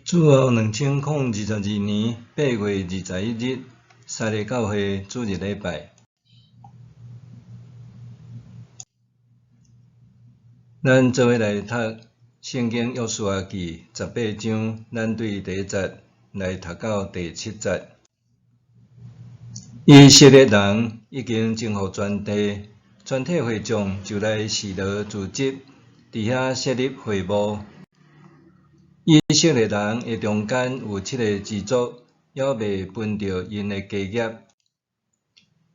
主后2022年8月21日，撒利教会主日礼拜。咱做伙来读圣经约书亚记18章，咱对第1节来读到第7节。以色列人已经征服全地，全体会众就来示罗聚集，伫遐设立会幕。以色列人的中间有7个支族，还未分着因的家业。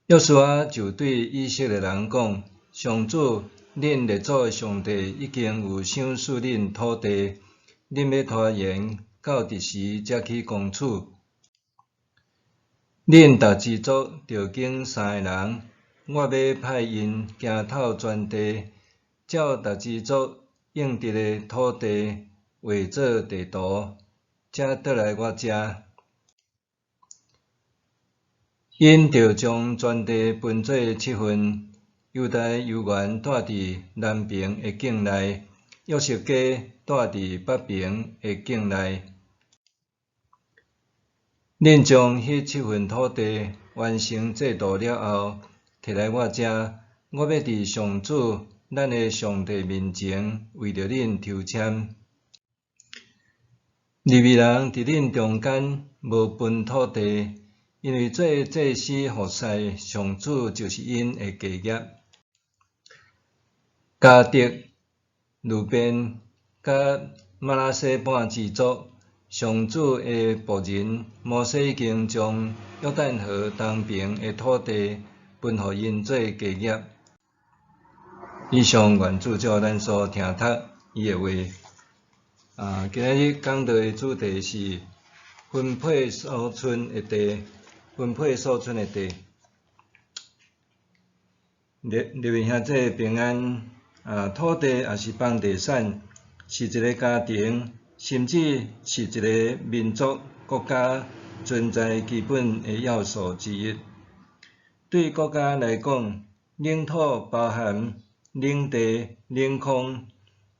约书亚就对以色列人讲：上主，恁列祖上帝已经有赏赐恁土地，恁要拖延到伫时才去攻取。恁逐支族着拣3个人，我要派因行透全地，照逐支族应得的土地画做地图，才倒来我遮。因着将全地分做7份，犹大犹原住伫南边的境内，约瑟家住伫北边的境内。恁将迄7份土地完成制度了后，摕来我遮，我要伫上主咱的上帝面前为着恁抽签。利未人伫恁中间无分土地，因为做祭司服侍上主就是因的家业。迦得、流便、甲玛拿西半支族，上主的仆人摩西已经将约旦河东边的土地分予因做家业。以上愿主照咱所听读伊的话。今日讲到的主题是分配所存的地。分配所存的地。各位兄弟平安。土地也是房地产，是一个家庭，甚至是一个民族、国家存在基本的要素之一。对国家来讲，领土包含领地、领空。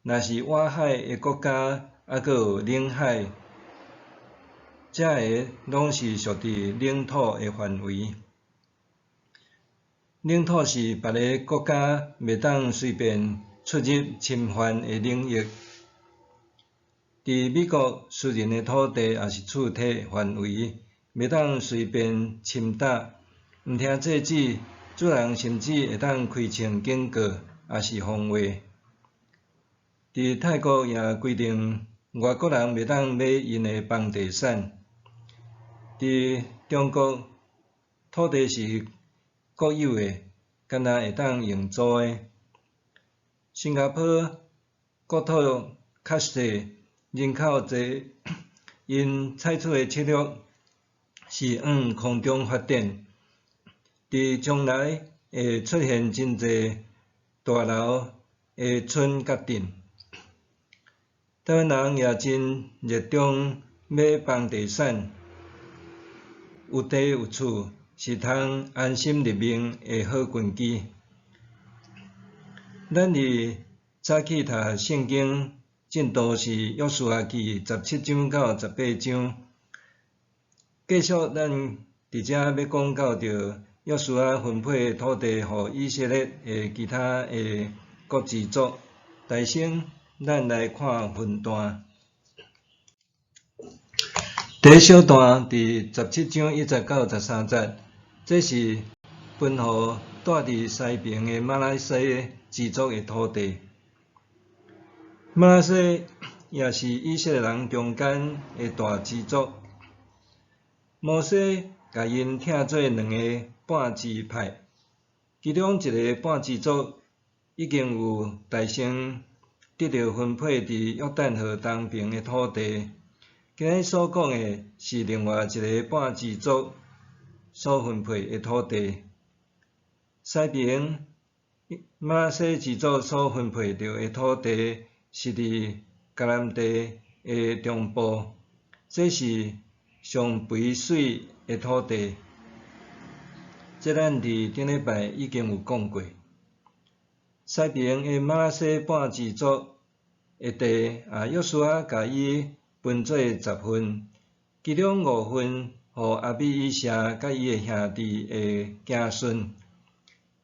若是外海的国家，还佫有领海，这个拢是属于领土的范围。领土是别个国家袂当随便出入侵犯的领域。伫美国，私人的土地也是厝体范围，袂当随便侵踏。毋听制止，主人甚至会当开枪警告，也是防卫。伫泰国也规定，外国人袂当买因的房地产。伫中国，土地是国有的，敢若会当用租的。新加坡国土较小，人口侪，因采取的策略是往空中发展。伫将来会出现真侪大楼的村甲镇。台湾人也真热衷买房地产，有地有厝是通安心立命的好根基。咱伫早起读圣经，进度是约书亚记17章到18章。继续咱伫遮要讲到着约书亚分配土地予以色列的其他的各支族。大先，咱来看分段。第一小段伫17章1节到13节，这是分予住伫西边的玛拿西支族的土地。玛拿西也是以色列人中间的大支族。摩西甲因拆做2个半支派，其中一个半支族已经有大先得到分配伫约旦河东边的土地。今日所讲的是另外一个半支族所分配的土地。西边玛拿西支族所分配到的土地是伫迦南地的中部，这是上肥水的土地。这咱伫顶礼拜已经有讲过。西边的玛拿西半支族的地，约书亚甲伊分做10份，其中5份予阿米以舍甲伊诶兄弟诶子孙，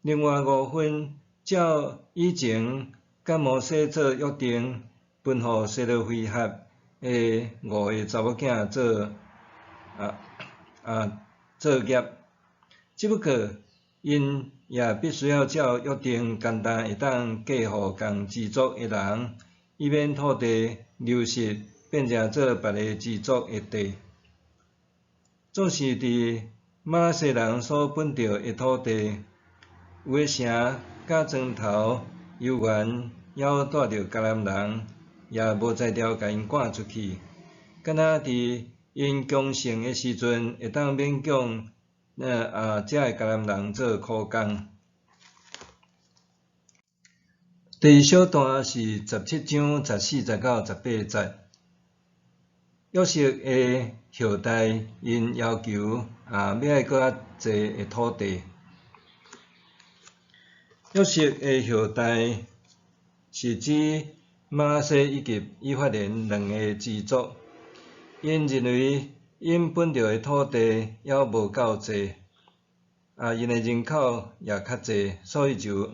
另外5份照以前甲摩西做约定，分予西罗非哈诶5个查某囝做业。只不过，因也必须要照约定简单会当嫁予共支族诶人，以免土地流失变成做别个支族诶地。总是伫马拉西人所分着诶土地，有诶城甲庄头游园还带着迦南人，也无才调甲因赶出去，敢若伫因强盛诶时阵，会当勉强遮诶迦南人做苦工。第二小段是17章14、19、18节。约瑟诶后代因要求要爱搁较济诶土地。约瑟诶后代是指马拉西以及以法莲2个支族，因认为因分着诶土地还无够济，因诶人口也较济，所以就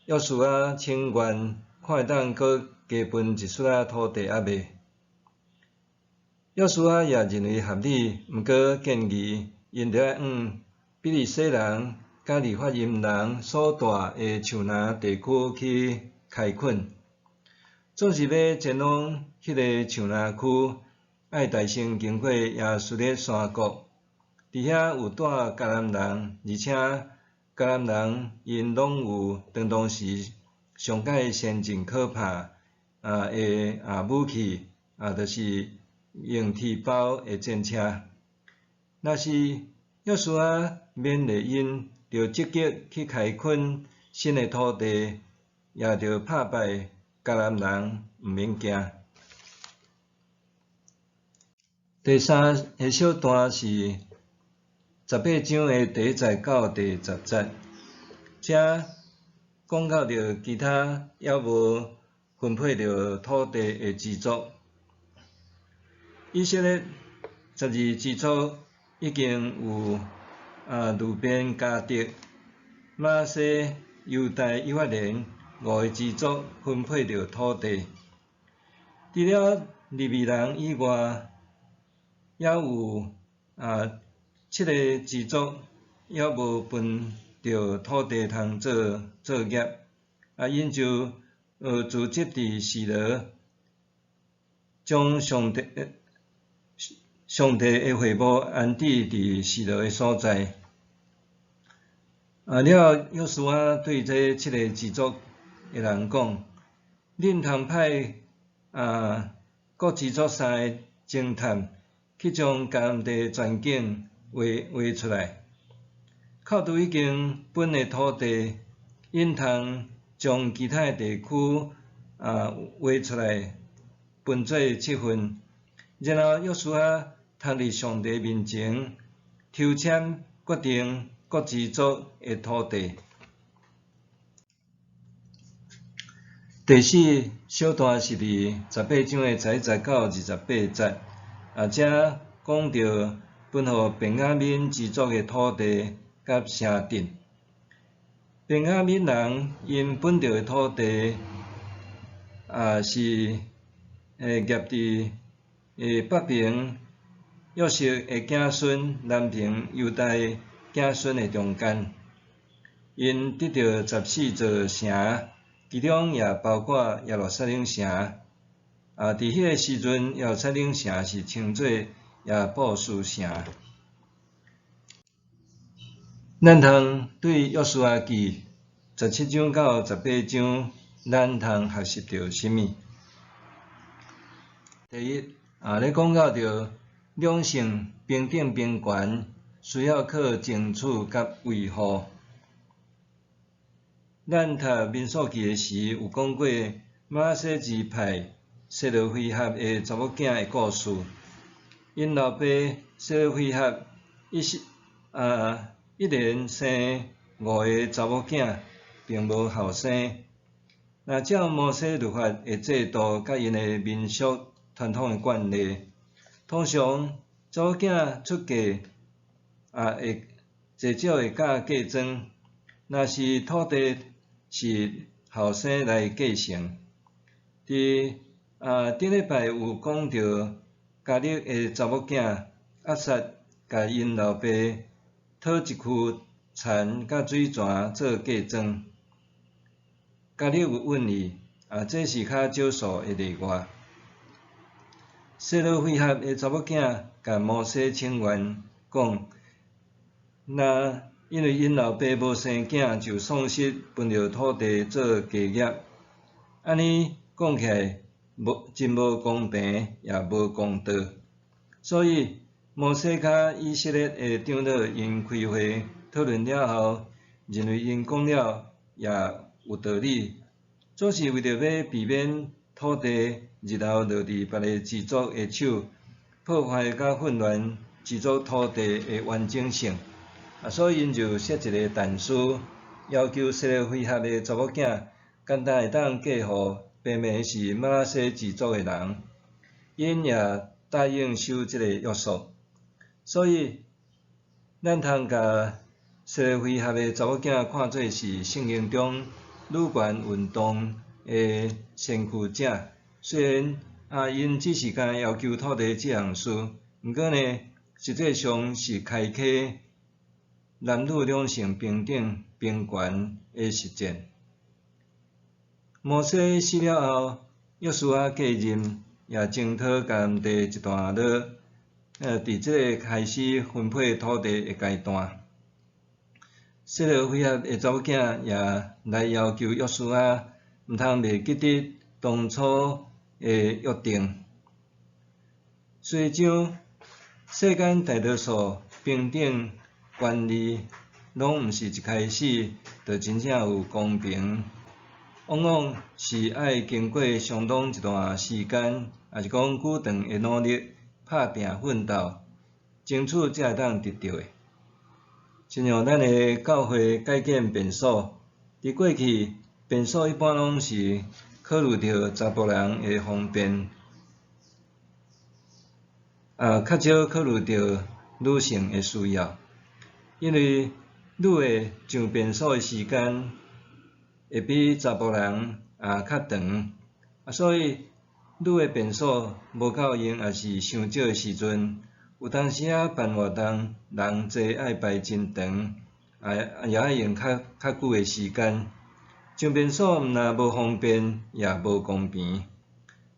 约瑟请愿看会当搁加分一撮仔土地卖。约瑟也认为合理，毋过建议因着爱比利洗人甲利法因人所住诶树林地区去开垦，总是要前往迄个树林区，爱大先经过亚述的山谷，伫遐有住迦南人，而且迦南人因拢有当时上界先进可怕诶武器，就是用铁包诶战车。若是约瑟免例因，着积极去开垦新诶土地，也着拍败迦南人，毋免惊。第3个小段是18章诶第1节到第10节，遮讲到着其他还无分配着土地诶支族。以色列12支族已经有路边、迦得、马拉西、犹大、以法莲5个支族分配着土地。除了利未人以外，还有7个支族还无分着土地通做业，因就组织伫示罗，将上帝诶会幕安置伫示罗诶所在。了，约瑟对这7个支族诶人讲：恁通派各支族3个侦探去将迦南地全景画出来。扣除已经分诶土地，因通将其他诶地区画出来，分做7份。然后约瑟通伫上帝面前抽签决定各支族诶土地。第4小段是伫18章诶11节到28节，遮讲到分予便雅悯支族诶土地甲城镇。便雅悯人因分着诶土地是业伫北平约瑟诶子孙，南平犹大诶子孙诶中间，因得到14座城，其中也包括耶路撒冷城。伫迄个时阵，耶路撒冷城是称作耶布斯城。咱通对约书记17章到18章，咱通学习到啥物？第一，咧讲到着两性平等平权，需要靠争取甲维护。咱读民数记诶时有讲过马拉西支派西罗非哈诶查某囝诶故事。因老爸西罗非哈一连生5个查某囝，并无后生。照摩西律法诶制度甲因诶民俗传统的惯例。通常查某囝出嫁会至少会嫁嫁妆，若是土地是后生来继承。伫顶礼拜有讲到家里的查某囝压杀甲因老爸讨一躯田甲水泉做嫁妆，家里有允意，这是较少数的例外。西罗会合的查某囝甲摩西请愿讲，若因为因老爸无生囝就丧失分着土地做家业，安尼讲起来真无公平，也无公道。所以摩西甲以色列的长老因开会讨论了后，认为因讲了也有道理，主是为着要避免土地日后落伫别个氏族的手，破坏甲混乱氏族土地的完整性。所以因就设一个但书，要求西罗会合的查某囝简单会当嫁互爸妈是玛拿西氏族的人，因也答应守这个约束。所以咱通甲西罗会合的查某囝看做是圣经中女权运动的先驱者。虽然因只是甲要求土地这项事，毋过呢，实际上是开启男女两性平等平权的实践。摩西死了后，约书亚继任，也征讨甘地一段落。伫这个开始分配土地的阶段，西罗会合的查某囝也来要求约书亚毋通袂记得当初的约定。虽像世间大多数平等权利，拢毋是一开始就真正有公平，往往是爱经过相当一段时间，也是讲久长的努力、拍拼奋斗，争取才会当得到的。亲像咱的教会改建便所，伫过去便所一般拢是考虑到查甫人的方便，较少考虑到女性的需要，因为女的上便所的时间会比查甫人较长，所以女的便所无够用，也是伤少的时阵，有当时办活动人侪爱排真长，也爱用较久的时间。上便所毋但无方便，也无公平。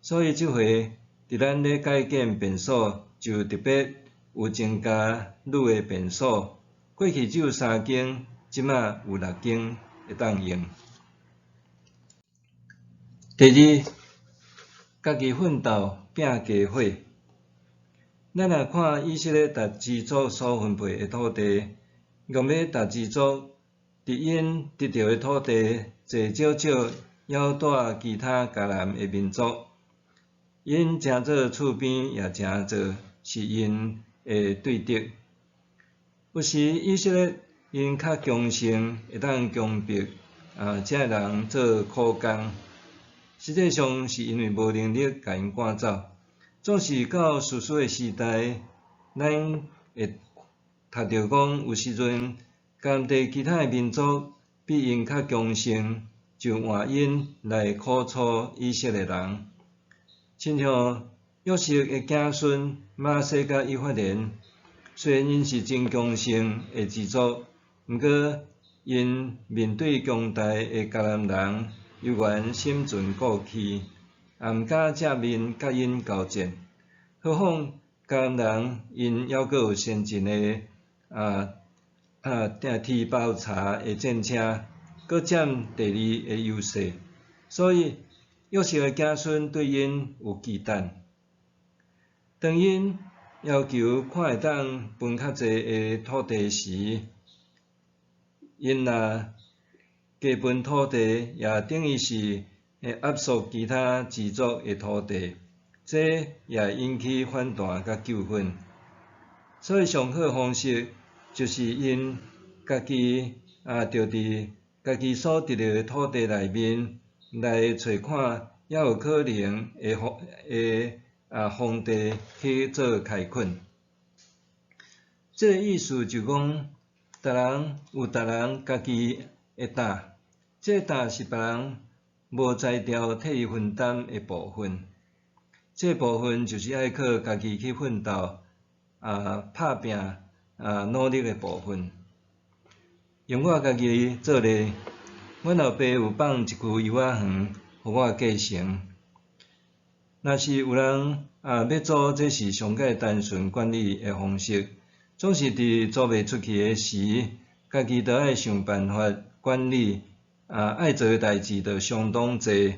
所以即回伫咱咧改建便所，就特别有增加女的便所。过去只有3间，即马有6间会当用。第二，家己奋斗拼家伙。咱若看以色列逐支族所分配的土地，用要逐支族伫因得到的土地，侪少少还带其他迦南的民族。因诚做厝边，也诚做是因的对敌。有时以色列因较强盛，会当强迫这人做苦工，实际上是因为无能力甲因赶走。总是到士师的时代，咱会读到讲，有时阵甘地其他的民族比因较强盛，就换因来苦楚以色列人。亲像约瑟的子孙玛拿西甲以法莲，虽然因是真强盛的氏族，毋过因面对强大的迦南人，犹原心存顾忌，也毋敢正面甲因交战。何况迦南人因还阁有先进的铁包茶的战车，阁占第2的优势，所以约瑟的子孙对因有忌惮。当因要求看会当分较济的土地时，因若加分土地，也等于是压缩其他氏族的土地，这也引起反弹甲纠纷。所以上好的方式就是因家己就伫家己所得到的土地内面来找看，还有可能会荒地去做开垦。这个意思就讲，逐人有逐人家己的担，这个担是别人无才调替伊分担的部分。这部分就是爱靠家己去奋斗、拍拼、努力的部分。用我家己做例，阮老爸有放一区幼仔园，互我继承。若是有人要做，这是上界单纯管理的方式。总是伫做袂出去的时，家己着爱想办法管理。爱做的代志着相当济，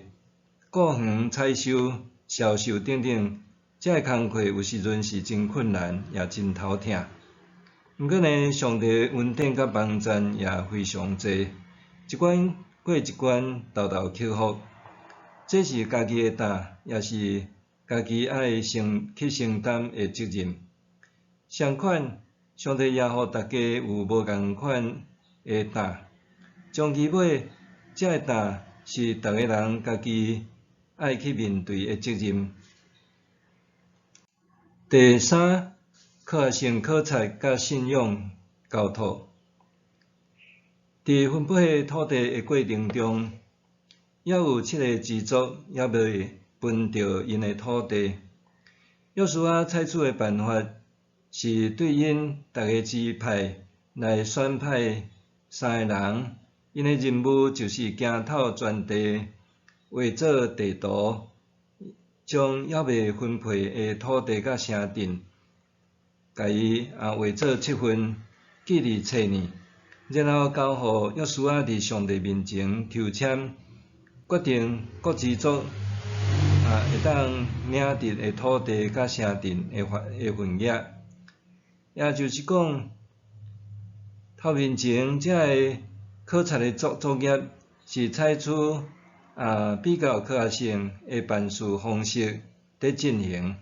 顾园、采收、销售等等，这个工课有时阵是真困难，也真头痛。毋过呢，上帝恩典甲帮助也非常济，一关过一关，豆豆克服。这是家己的担，也是家己爱去承担的责任。相款，上帝也互大家有无共款的担。从其尾，这个担是逐个人家己爱去面对的责任。第三，学生考察甲信用交托。伫分配土地的过程中，还有7个支族还未分到因的土地。约书亚采取的办法是对因逐个支派来选派3个人。因的任务就是行透全地，画做地图，将还未分配的土地甲城镇，甲伊画做7份，记伫册呢，然后交互约书亚伫上帝面前抽签，决定各支族会当领得的土地甲城镇的份额。也就是讲，头面前这个考察的作业是采取比较科学性的办事方式在进行。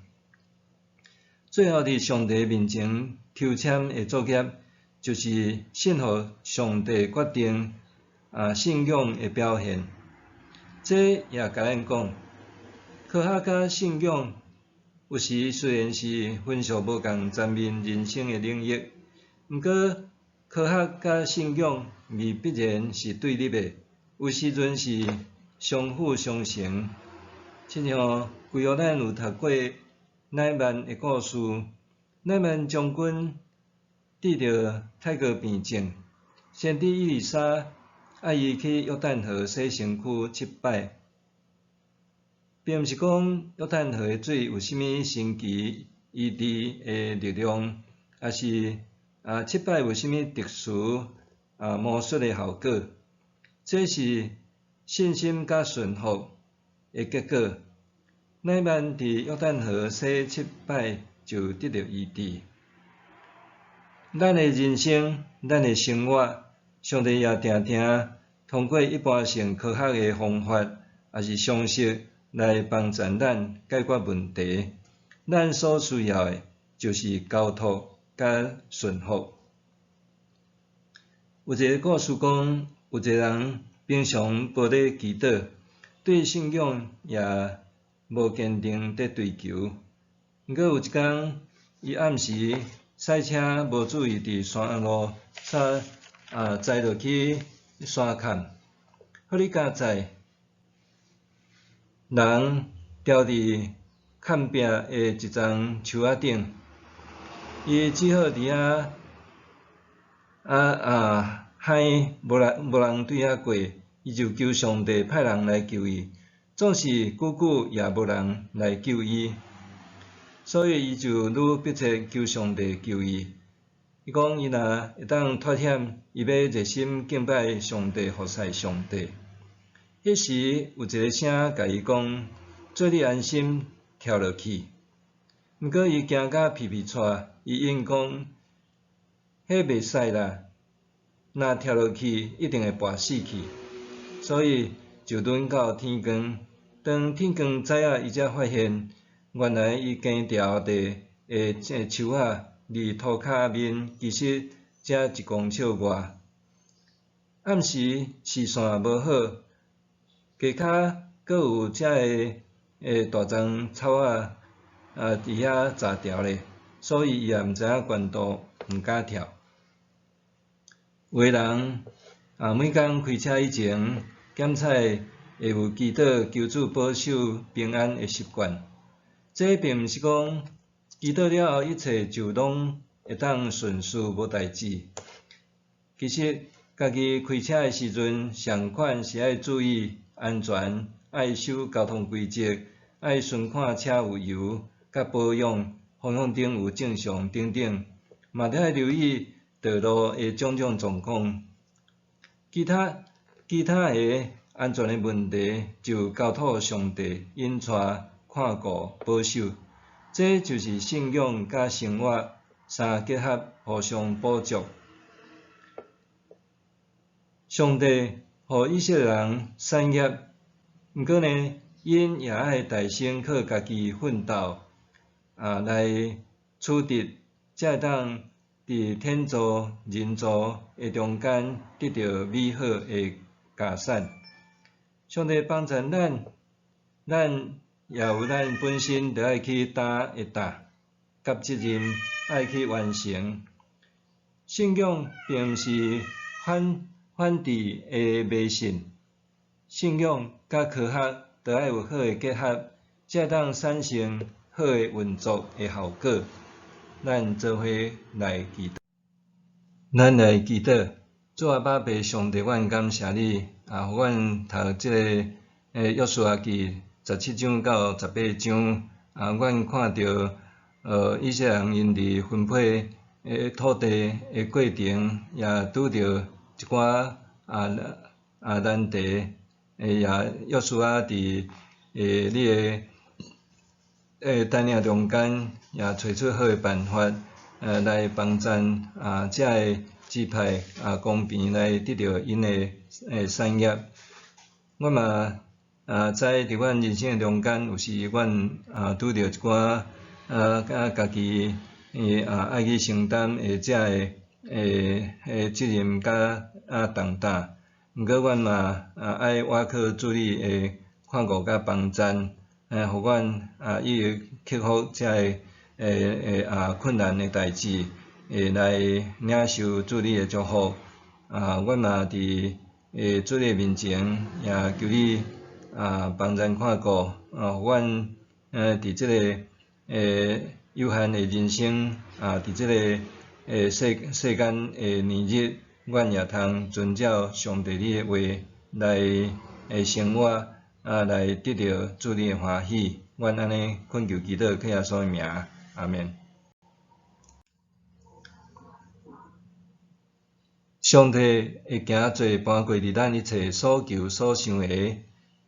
最后伫上帝面前抽签的作业，就是信服上帝决定信仰的表现。这也甲咱讲，科学甲信仰有时虽然是分属无共层面人生的领域，毋过科学甲信仰未必然是对立的，有时阵是相辅相成。亲像规学咱有读过乃縵的故事，乃縵将军得到太过病症，先知以利沙爱伊去约旦河洗身躯7摆，并毋是讲约旦河的水有啥物神奇医治的力量，也是7摆有啥物特殊魔术的效果。这是信心甲顺服的结果。乃縵伫约旦河洗7摆就得到医治。咱的人生，咱的生活，上帝也定定通过一般性科学的方法，也是常识来帮助咱解决问题。咱所需要的，就是交托甲顺服。有一个故事讲，有一个人平常无咧祈祷，对信仰也无坚定在追求。毋过有一天，伊暗时赛车无注意伫山路栽落去山坎，互你加载，人掉伫坎壁的一丛树仔顶，伊只好伫喊无人对遐过，伊就求上帝派人来救伊，总是久久也无人来救伊，所以伊就愈迫切求上帝救伊。伊讲伊若会当脱险，伊要热心敬拜上帝，服侍上帝。迄时有一个声甲伊讲：做你安心，跳落去。毋过伊惊甲皮皮喘，伊应讲：迄袂使啦，若跳落去一定会跋死去。所以就轮到天光。当天光早伊才发现，原来伊行条地的树仔离涂骹面，其实才1公尺外。暗时视线无好，下骹阁有遮个大丛草仔伫遐查条咧，所以伊也毋知影悬度，毋敢跳。有诶人每工开车以前检查会有祈祷求主保守平安诶习惯。这并毋是讲祈祷了后一切就拢会当顺遂无代志。其实家己开车诶时阵，上款是爱注意安全，爱守交通规则，爱巡看车有油，甲保养，方向灯有正常等等，嘛得爱留意道路诶种种状况。其他诶安全诶问题，就交托上帝引带看顾保守。这就是信仰甲生活相结合，互相补足。上帝互以色列人产业，毋过呢，因也爱大声靠家己奋斗来取得，才会当伫天造人造诶中间得到美好诶佳产。上帝帮助咱也有咱本身着爱去担诶担，甲责任爱去完成。信仰并毋是反对诶迷信，信仰甲科学着爱有好诶结合，才会当产生好诶运作诶效果。咱做伙来祈祷。咱来祈祷，主啊，爸爸上帝，阮感谢你互阮读即个约书亚记17章到18章阮看到以色列人因伫分配土地诶过程，也拄着一寡难题，也约书亚伫你诶带领中间，也找出好诶办法来帮助遮个支派公平来得到因诶产业。我嘛知伫阮人生诶中间，有时阮拄着一寡家己爱去承担遮个责任甲重担。毋过阮嘛爱倚靠主你诶看顾甲帮助，互阮伊克服遮个困难诶代志，来领受主你诶祝福。阮嘛伫主你诶面前，也求你帮助看顾，互阮伫即个有限诶人生伫即个世间诶年日，阮也通遵照上帝你诶话来生活，来得到主你诶欢喜。阮安尼恳求祈祷，靠耶稣诶名，阿们。上帝会行做伴过伫咱一切所求所想的，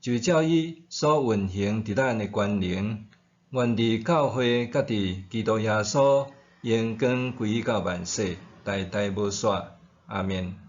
就是照伊所运行伫咱的权能，愿伫教会甲伫基督耶稣荣光归于到万世，代代无煞。阿们。